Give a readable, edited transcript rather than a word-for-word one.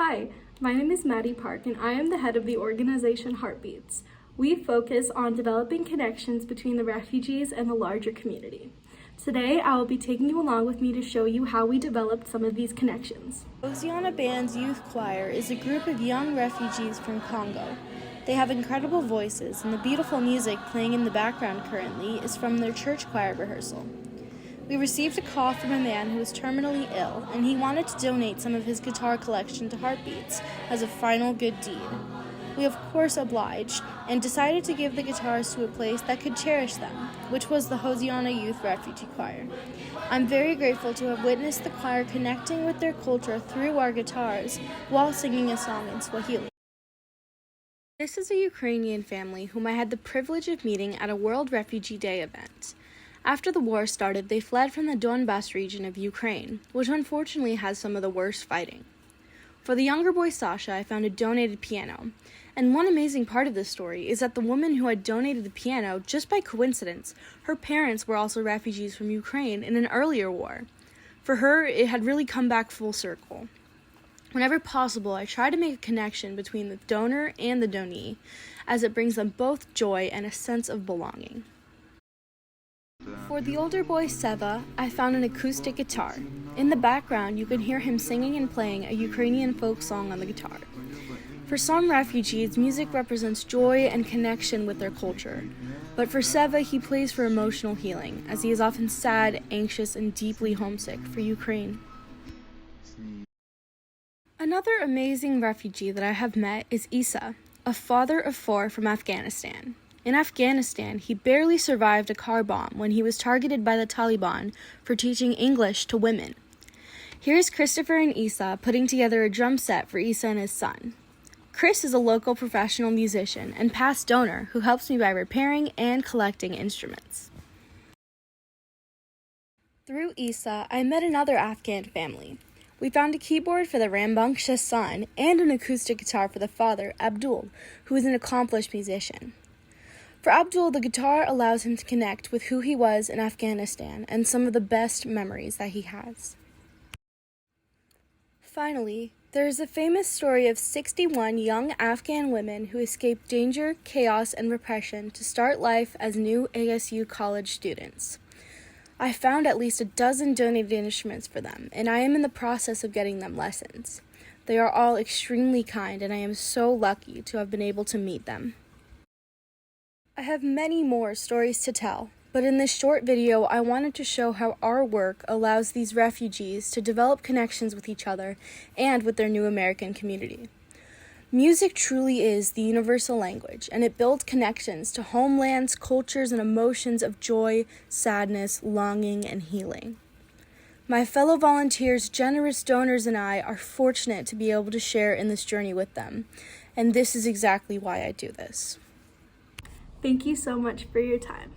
Hi, my name is Maddie Park and I am the head of the organization Heartbeats. We focus on developing connections between the refugees and the larger community. Today, I will be taking you along with me to show you how we developed some of these connections. Hosiana Band's youth choir is a group of young refugees from Congo. They have incredible voices, and the beautiful music playing in the background currently is from their church choir rehearsal. We received a call from a man who was terminally ill, and he wanted to donate some of his guitar collection to Heartbeats as a final good deed. We of course obliged, and decided to give the guitars to a place that could cherish them, which was the Hosiana Youth Refugee Choir. I'm very grateful to have witnessed the choir connecting with their culture through our guitars while singing a song in Swahili. This is a Ukrainian family whom I had the privilege of meeting at a World Refugee Day event. After the war started, they fled from the Donbas region of Ukraine, which unfortunately has some of the worst fighting. For the younger boy Sasha, I found a donated piano, and one amazing part of this story is that the woman who had donated the piano, just by coincidence, her parents were also refugees from Ukraine in an earlier war. For her, it had really come back full circle. Whenever possible, I try to make a connection between the donor and the donee, as it brings them both joy and a sense of belonging. For the older boy Seva, I found an acoustic guitar. In the background, you can hear him singing and playing a Ukrainian folk song on the guitar. For some refugees, music represents joy and connection with their culture. But for Seva, he plays for emotional healing, as he is often sad, anxious, and deeply homesick for Ukraine. Another amazing refugee that I have met is Isa, a father of 4 from Afghanistan. In Afghanistan, he barely survived a car bomb when he was targeted by the Taliban for teaching English to women. Here's Christopher and Isa putting together a drum set for Isa and his son. Chris is a local professional musician and past donor who helps me by repairing and collecting instruments. Through Isa, I met another Afghan family. We found a keyboard for the rambunctious son and an acoustic guitar for the father, Abdul, who is an accomplished musician. For Abdul, the guitar allows him to connect with who he was in Afghanistan and some of the best memories that he has. Finally, there is a famous story of 61 young Afghan women who escaped danger, chaos, and repression to start life as new ASU college students. I found at least a dozen donated instruments for them, and I am in the process of getting them lessons. They are all extremely kind, and I am so lucky to have been able to meet them. I have many more stories to tell, but in this short video, I wanted to show how our work allows these refugees to develop connections with each other and with their new American community. Music truly is the universal language, and it builds connections to homelands, cultures, and emotions of joy, sadness, longing, and healing. My fellow volunteers, generous donors, and I are fortunate to be able to share in this journey with them, and this is exactly why I do this. Thank you so much for your time.